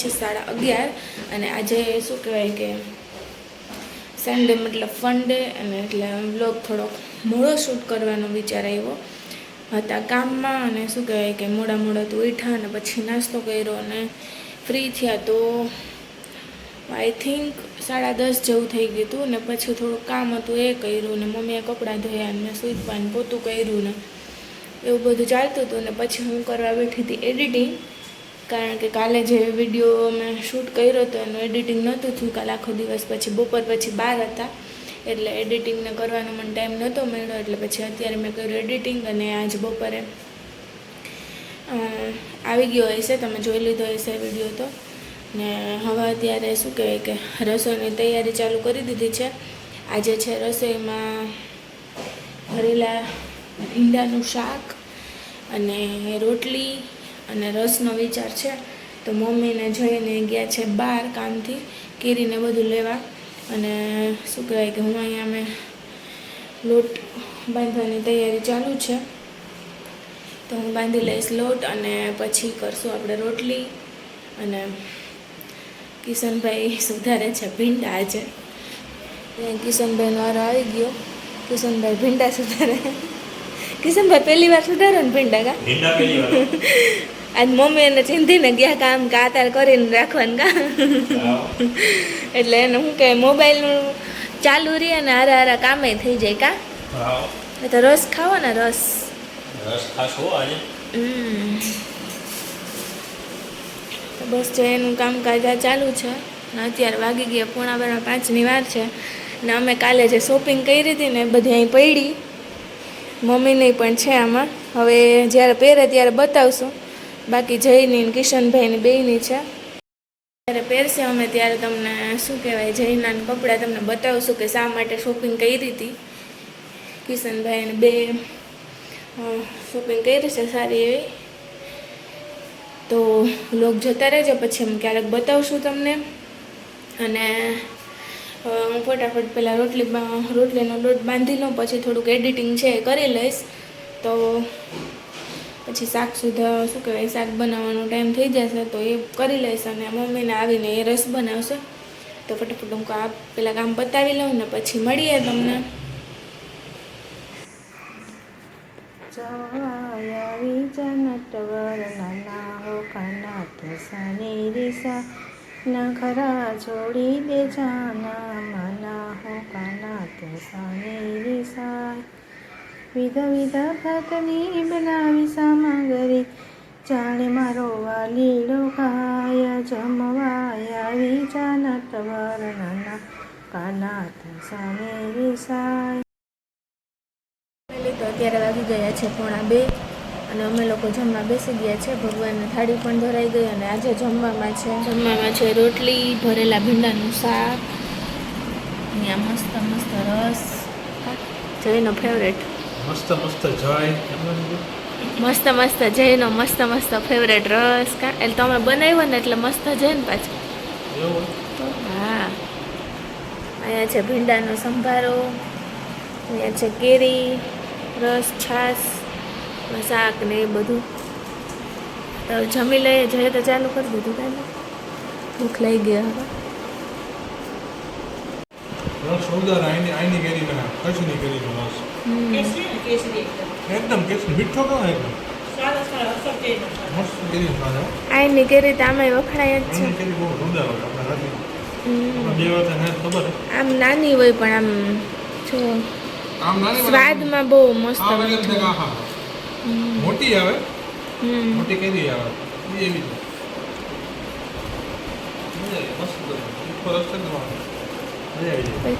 છે 11:30 અને આજે શું કહેવાય કે સન્ડે મતલબ ફન ડે, અને એટલે વ્લોગ થોડોક મોડો શૂટ કરવાનો વિચાર આવ્યો હતા કામમાં. અને શું કહેવાય કે મોડા તો ઉઠ્યા અને પછી નાસ્તો કર્યો અને ફ્રી થયા તો આઈ થિંક 10:30 જેવું થઈ ગયું હતું. ને પછી થોડુંક કામ હતું એ કર્યું, ને મમ્મીએ કપડાં ધોયા, ને સૂઈપાન પોતું કર્યું, ને એવું બધું ચાલતું હતું. ને પછી હું કરવા બેઠી હતી એડિટિંગ, કારણ કે કાલે જે વિડીયો મેં શૂટ કર્યો હતો એનું એડિટિંગ નહોતું થયું. કાલે આખો દિવસ પછી બપોર પછી બહાર હતા એટલે એડિટિંગને કરવાનો મને ટાઈમ નહોતો મળ્યો. એટલે પછી અત્યારે મેં કર્યું એડિટિંગ, અને આજ બપોરે આવી ગયો હશે, તમે જોઈ લીધો હશે વિડીયો તો. ને હવે અત્યારે શું કહેવાય કે રસોઈની તૈયારી ચાલુ કરી દીધી છે. આજે છે રસોઈમાં ભરેલા ભીંડાનું શાક અને રોટલી અને રસનો વિચાર છે. તો મમ્મીને જઈને ગયા છે બહાર કામથી કેરીને બધું લેવા, અને શું કહેવાય કે હું અહીંયા અમે લોટ બાંધવાની તૈયારી ચાલુ છે. તો હું બાંધી લઈશ લોટ અને પછી કરશું આપણે રોટલી. અને કિશનભાઈ સુધારે છે ભીંડા. આજે કિશનભાઈનો વારો આવી ગયો. કિશનભાઈ ભીંડા સુધારે. કિશનભાઈ પહેલી વાર સુધારો ને ભીંડા કા આજ મમ્મી એને ચીંધીને ગયા કામ કાતાર કરીને રાખવાનું કા એટલે એને શું કહે મોબાઈલનું ચાલુ રહે ને હારા કામે થઈ જાય કા. તો રસ ખાવો ને રસ ખાશો આજે. તો બસ જો એનું કામકાજ આ ચાલુ છે. ને અત્યારે વાગી ગયા 4:45ની વાર છે. ને અમે કાલે જે શોપિંગ કરી હતી ને બધી અહીં પડી, મમ્મીની પણ છે આમાં. હવે જ્યારે પહેરે ત્યારે બતાવશું. બાકી જયની ને કિશનભાઈની બેયની છે. જ્યારે પહેરશે અમે ત્યારે તમને શું કહેવાય જયના કપડાં તમને બતાવશું કે શા માટે શોપિંગ કરી હતી. કિશનભાઈને બે શોપિંગ કરી છે સારી એવી. તો લોક જતા રહેજો, પછી અમે ક્યારેક બતાવશું તમને. અને હું ફટાફટ પહેલાં રોટલીનો લોટ બાંધી લઉં, પછી થોડુંક એડિટિંગ છે એ કરી લઈશ. તો પછી શાક સુધા શું કહેવાય શાક બનાવવાનો ટાઈમ થઈ જશે તો એ કરી લઈશ. અને મમ્મીને આવીને એ રસ બનાવશે. તો ફટાફટ હું પહેલાં કામ પતાવી લઉં ને પછી મળીએ તમને. આવી જનટવર નાના હો કાના તસાની રીસા ના ખરા છોડી દે જાના માના હો કાના તસાની રીસા વિધ ભાતની બનાવી સામગ્રી જાણે મારો વાલીડો ખાય જમવાય આવી જનટવર નાના કાના તસાની રીસા. તો અત્યારે વાગી ગયા છે 1:45 અને અમે લોકો જમવા બેસી ગયા છે. ભગવાનની થાળી પણ ધરાઈ ગઈ. અને આજે જમવામાં છે રોટલી, ભરેલા ભીંડાનું શાક, અહીંયા મસ્ત રસ, જયનો ફેવરેટ મસ્ત ફેવરેટ રસ કા. એટલે તમે બનાવ્યો ને એટલે મસ્ત જય ને પાછું. હા, અહીંયા છે ભીંડાનો સંભારો, અહીંયા છે કેરી, રસ, છાશ, શાક ને એ બધું. તો જમી લઈએ. જઈએ તો ચાલુ કરી દીધું કાલે. ભૂખ લઈ ગયા હવે. આઈની કેરી તો આમાં વખણાય જ છે. આમ નાની હોય પણ આમ જો સ્વાદમાં બહુ મસ્ત મોટી આવે. મોટી કેરી આવે એવી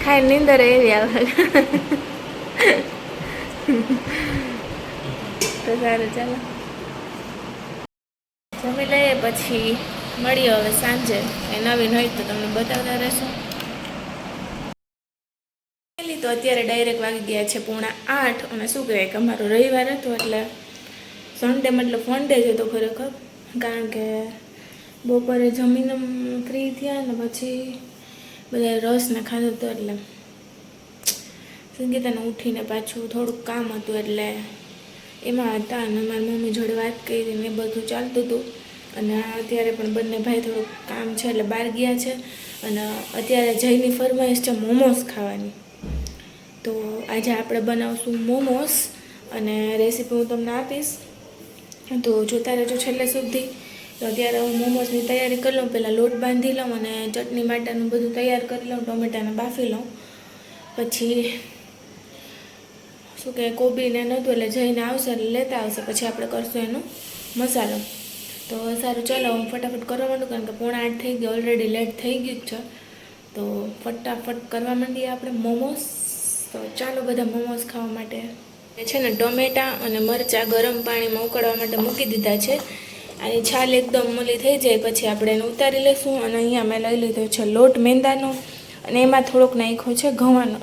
ખાઈ નીંદર એવી આવે. તો સારું ચાલો જમી લઈએ પછી મળીએ હવે સાંજે. એ નવીન હોય તો તમને બતાવતા રહેશું. તો અત્યારે ડાયરેક્ટ વાગી ગયા છે 7:45 અને શું કહેવાય કે અમારો રવિવાર હતો એટલે સન્ડે મતલબ ફન ડે જ હતો ખરેખર. કારણ કે બપોરે જમીને ફ્રી થયા ને પછી બધા રસને ખાધો હતો એટલે સંગીતાને ઉઠીને પાછું થોડુંક કામ હતું એટલે એમાં હતા. અને મારી મમ્મી જોડે વાત કરીને એ બધું ચાલતું હતું. અને અત્યારે પણ બંને ભાઈ થોડુંક કામ છે એટલે બહાર ગયા છે. અને અત્યારે જયની ફરમાઈશ છે મોમોસ ખાવાની. તો આજે આપણે બનાવશું મોમોસ અને રેસીપી હું તમને આપીશ, તો જોતા રહેજો છેલ્લે સુધી. તો અત્યારે હું મોમોસની તૈયારી કરી લઉં, પહેલાં લોટ બાંધી લઉં અને ચટણી માટેનું બધું તૈયાર કરી લઉં, ટોમેટાને બાફી લઉં. પછી શું કહે કોબીને નહોતું એટલે જઈને આવશે એટલે લેતા આવશે, પછી આપણે કરશું એનો મસાલો. તો સારું ચાલો હું ફટાફટ કરવા માંડું, કારણ કે 7:45 થઈ ગઈ, ઓલરેડી લેટ થઈ ગયું જ છે. તો ફટાફટ કરવા માંડીએ આપણે મોમોસ. તો ચાલો બધા મોમોસ ખાવા માટે એ છે ને ટોમેટાં અને મરચાં ગરમ પાણીમાં ઉકળવા માટે મૂકી દીધા છે. આની છાલ એકદમ મોલી થઈ જાય પછી આપણે એને ઉતારી લઈશું. અને અહીંયા મેં લઈ લીધો છે લોટ મેંદાનો, અને એમાં થોડોક નાખ્યો છે ઘઉંનો,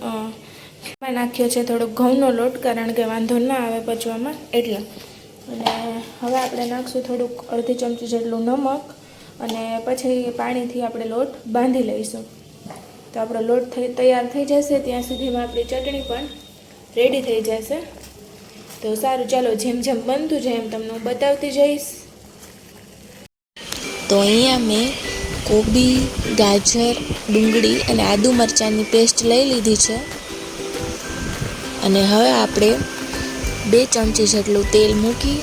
એમાં નાખ્યો છે થોડોક ઘઉંનો લોટ, કારણ કે વાંધો ના આવે પચવામાં એટલે. અને હવે આપણે નાખશું થોડુંક અડધી ચમચી જેટલું નમક, અને પછી પાણીથી આપણે લોટ બાંધી લઈશું. તો આપણો લોટ તૈયાર થઈ જશે ત્યાં સુધીમાં આપણી ચટણી પણ રેડી થઈ જશે. તો સારું ચાલો જેમ જેમ બનતું જાય એમ તમને હું બતાવતી જઈશ. તો અહીંયા મેં કોબી, ગાજર, ડુંગળી અને આદુ મરચાંની પેસ્ટ લઈ લીધી છે. અને હવે આપણે 2 ચમચી જેટલું તેલ મૂકી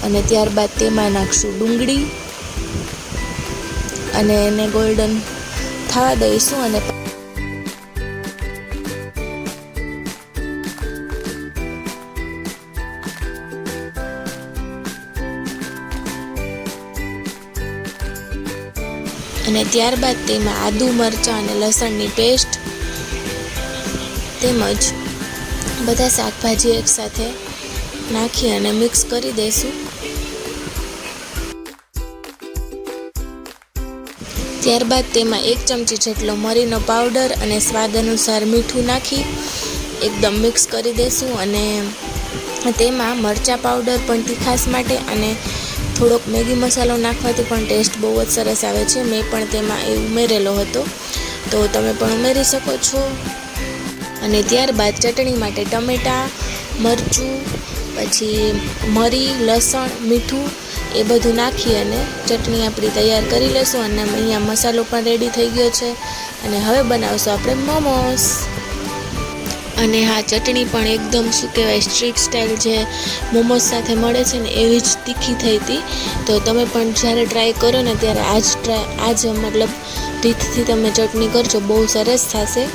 અને ત્યારબાદ તેમાં નાખશું ડુંગળી અને એને ગોલ્ડન થવા દઈશું. અને ત્યારબાદ તેમાં આદુ મરચાં અને લસણની પેસ્ટ તેમજ બધા શાકભાજી એકસાથે નાખી અને મિક્સ કરી દઈશું. ત્યારબાદ તેમાં 1 ચમચી જેટલો મરીનો પાવડર અને સ્વાદ અનુસાર મીઠું નાખી એકદમ મિક્સ કરી દઈશું. અને તેમાં મરચાં પાવડર પણ તીખાશ માટે અને થોડોક મેગી મસાલો નાખવાથી પણ ટેસ્ટ બહુ જ સરસ આવે છે. મેં પણ તેમાં એ ઉમેરેલો હતો, તો તમે પણ ઉમેરી શકો છો. અને ત્યારબાદ ચટણી માટે ટમેટાં, મરચું, પછી મરી, લસણ, મીઠું એ બધું નાખી અને ચટણી આપણી તૈયાર કરી લઈશું. અને અહીંયા મસાલો પણ રેડી થઈ ગયો છે. અને હવે બનાવશું આપણે મોમોસ. અને હા, ચટણી પણ એકદમ શું કહેવાય સ્ટ્રીટ સ્ટાઇલ જે મોમોસ સાથે મળે છે ને એવી જ તીખી થઈ હતી. તો તમે પણ જ્યારે ટ્રાય કરો ને ત્યારે આ જ મતલબ રીતથી તમે ચટણી કરજો, બહુ સરસ થશે.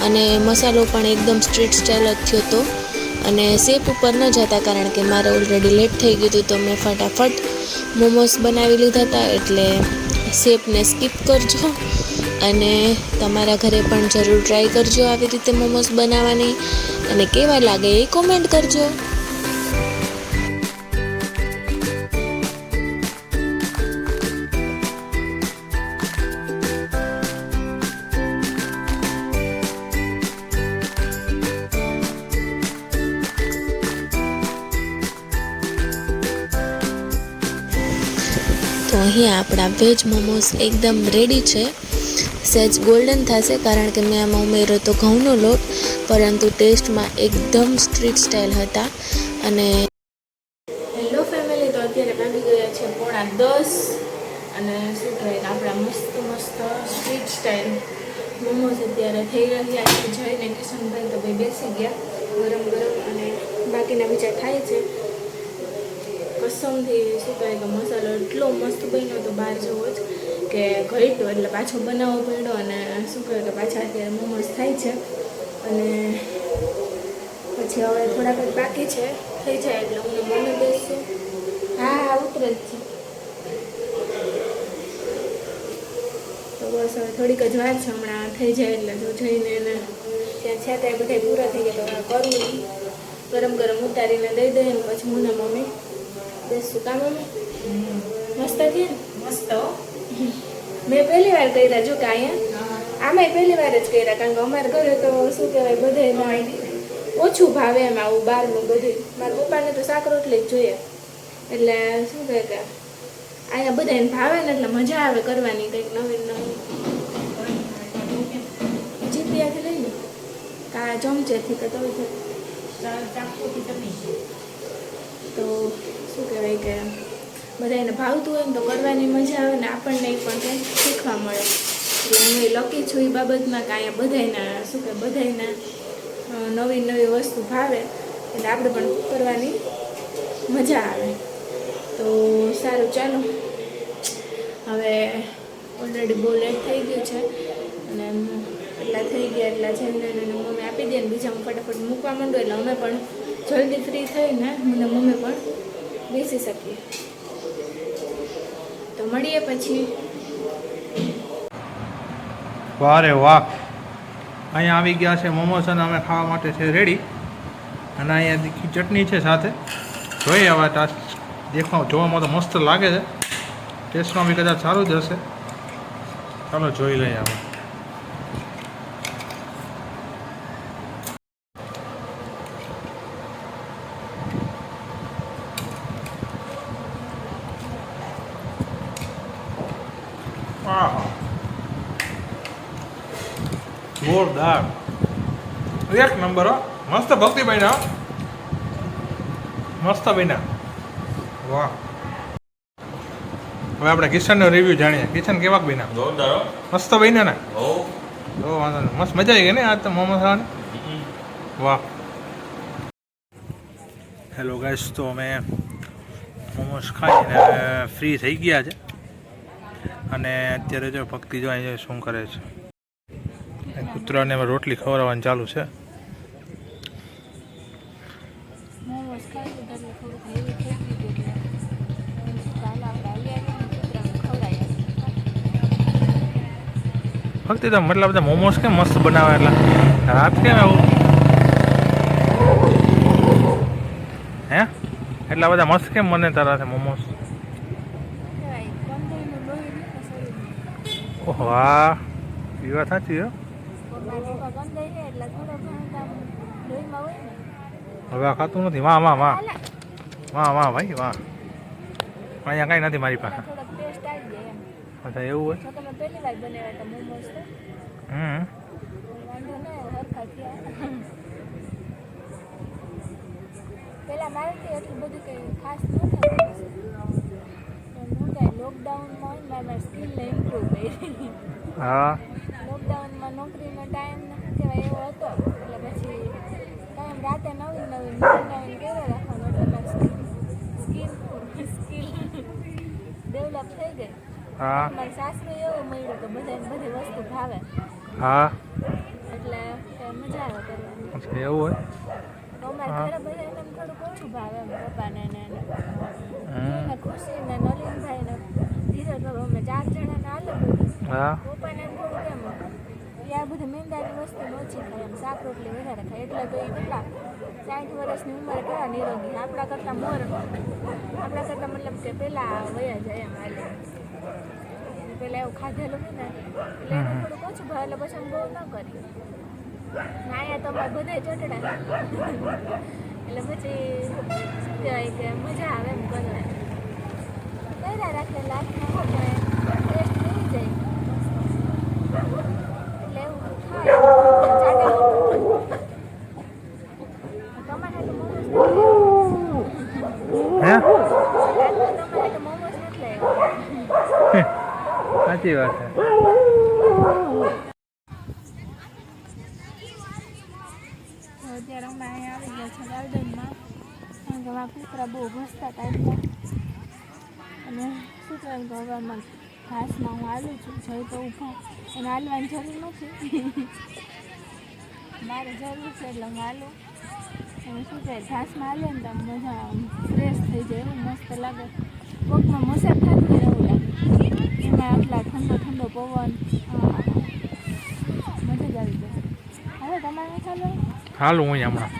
અને મસાલો પણ એકદમ સ્ટ્રીટ સ્ટાઇલ જ થયો હતો. અને શેપ ઉપર ન જતા, કારણ કે મારે ઓલરેડી લેટ થઈ ગયું હતું, તો મેં ફટાફટ મોમોસ બનાવી લીધા હતા. એટલે શેપને સ્કીપ કરજો અને તમારા ઘરે પણ જરૂર ટ્રાય કરજો આવી રીતે મોમોસ બનાવવાની. અને કેવા લાગે એ કોમેન્ટ કરજો. તો અહીંયા આપણા વેજ મોમોસ એકદમ રેડી છે. સહેજ ગોલ્ડન થશે કારણ કે મેં આમાં ઉમેર્યો તો ઘઉંનો લોટ, પરંતુ ટેસ્ટમાં એકદમ સ્ટ્રીટ સ્ટાઇલ હતા. અને હેલો ફેમિલી, તો અત્યારે વાગી ગયા છે 9:30 અને શું કહેવાય આપણા મસ્ત મસ્ત સ્ટ્રીટ સ્ટાઇલ મોમોસ અત્યારે થઈ રહ્યા છે. જઈને કિશનભાઈ તો ભાઈ બેસી ગયા ગરમ ગરમ, અને બાકીના બીજા થાય છે. કસમથી શું કહે કે મસાલો એટલો મસ્ત બન્યો હતો બહાર જેવો જ કે ઘટ્યો, એટલે પાછો બનાવવો પડ્યો. અને શું કહે કે પાછા અત્યારે મોમોસ થાય છે. અને પછી હવે થોડાક જ બાકી છે, થઈ જાય એટલે હું મમ્મી બેસું. હા ઉતરે જ છે. તો બસ હવે થોડીક જ વાર છે, હમણાં થઈ જાય એટલે જો જઈને એને ત્યાં છે ત્યાં બધા પૂરા થઈ ગયા. તો કરવું ગરમ ગરમ ઉતારીને દઈ દઈએ, પછી હું ને મમ્મી બેસું. કામ મમ્મી મસ્ત થયા ને? મસ્ત. મેં પહેલી વાર કર્યા, જો કે અહીંયા આમાંય પહેલી વાર જ કર્યા, કારણ કે અમારા ઘરે તો શું કહેવાય બધે ઓછું ભાવે એમ આવું બહારનું બધું. મારા પપ્પાને તો શાક રોટલી જ જોઈએ, એટલે શું કહે કે અહીંયા બધા એને ભાવે ને એટલે મજા આવે કરવાની કંઈક નવીન નવીન. જીપિયાથી લઈ લો કા ચમચેથી કે તો ચાકુથી તમે તો શું કહેવાય કે બધાને ભાવતું હોય ને તો કરવાની મજા આવે ને આપણને પણ કંઈક શીખવા મળે. એટલે હું એ લકી છું એ બાબતમાં કે અહીંયા બધાયના શું કે બધાયના નવી નવી વસ્તુ ભાવે એટલે આપણે પણ કરવાની મજા આવે. તો સારું ચાલો, હવે ઓલરેડી બહુ લેટ થઈ ગયું છે અને એટલા થઈ ગયા એટલા જઈને મમ્મી આપી દે ને બીજા હું ફટાફટ મૂકવા માંડું એટલે અમે પણ જલ્દી ફ્રી થઈને મને મમ્મી પણ બેસી શકીએ. તો મળીએ પછી. વાહ રે વાહ, અહીંયા આવી ગયા છે મોમોસ અને અમે ખાવા માટે છે રેડી. અને અહીંયા તીખી ચટણી છે સાથે. જોઈએ હવે જોવામાં તો મસ્ત લાગે છે, ટેસ્ટમાં બી કદાચ સારું જ હશે. ચાલો જોઈ લઈએ હવે. જોરદાર, એક નંબર હો, મસ્ત ભક્તિ બન્યા, મસ્ત બન્યા, વાહ. હવે આપણે કિશનનો રિવ્યુ જાણીએ. કિશન કેવાક બન્યા? જોરદાર, મસ્ત બન્યા ને? હો જો વાંધો નહીં, મસ્ત મજા આવી ગઈ ને આજ તો મોમોસ ખાવાની. વાહ. હેલો ગાઈસ, તો અમે મોમોસ ખાઈને ફ્રી થઈ ગયા છે અને અત્યારે જો ભક્તિ જો અહીંયા શું કરે છે, કૂતરાને રોટલી ખવડાવવાનું ચાલુ છે. ભક્તિ તો મતલબ બધા મોમોસ કેમ મસ્ત બનાવે, એટલે રાત કેમ આવું હે એટલા બધા મસ્ત કેમ બને તારા મોમોસ? ઓહો વાહ, એ વાત સાચી હો. હવે આ ખાતું નથી. વાહ વાહ વાહ વાહ વાહ ભાઈ વાહ. અહીંયા કાંઈ નથી મારી પાસે. અચ્છા એવું હોય. પેલા મારાથી એટલું બધું કંઈ ખાસ નહોતું. લોકડાઉનમાં મારી સ્કિલને ઇમ્પ્રૂવ કરી. હા, લોકડાઉનમાં નોકરીનો ટાઈમ કહેવાય એવો હતો એટલે પછી કાયમ રાતે નવી નવી કેવા રાખવાનું એટલે મારી સ્કિલ ડેવલપ થઈ ગઈ. હા, મારી સાસરે એવું મળ્યું કે બધાને બધી વસ્તુ ભાવે હા, એટલે મજા આવે કરવાની. એવું હોય. તો અમારા ઘરે બધાને એમ થોડુંક ઓછું ભાવે એમ પપ્પાને ને ખુશી ને નલિનભાઈ ને ધીરજ અમે 4 જણાને હાલે બધું. હા, પપ્પાને એમ થોડુંક એમ આ બધી મેંદાની વસ્તુ ઓછી ખાય એમ, શાક રોટલી વધારે ખાય એટલે તો એ કેટલા 60 વર્ષની ઉંમરે કેવા નિરોગી, આપણા કરતાં આપણા કરતાં મતલબ કે પહેલાં વયા જાય એમ હાલે. પહેલાં એવું ખાધેલું હોય ને એટલે એને થોડુંક ઓછું ભાવે એટલે પછી બહુ ન કરી. અહીંયા તો અમારે બધે ચટડા એટલે પછી શું કહેવાય કે મજા આવે એમ કરવાની. કર્યા રાખે લાખમાં ટેસ્ટ થઈ જાય એટલે એવું થાય. તમારે તો મોમોસ હે તમારે તો મોમોસ નથી લાવ્યા. સાચી વાત છે. અત્યારે અમે અહીંયા આવી ગયા છે ગાર્ડનમાં, કારણ કે અમારા કૂતરા બહુ ભસતા ટાઈપના અને શું કહેવાય કે હવે અમારે ઘાસમાં હું હાલું છું. જઈ તો ઊભા એને હાલવાની જરૂર નથી, મારે જરૂર છે એટલે હું હાલું. અને શું કહેવાય ઘાસમાં હાલે ને તો મજા ફ્રેશ થઈ જાય, એવું મસ્ત લાગે. પગમાં મસાજ થતી હોય એવું લાગે. એમાં આટલા ઠંડો ઠંડો પવન, મજા જ આવી જાય. હવે તમારે ચાલો હાલું હું હમણાં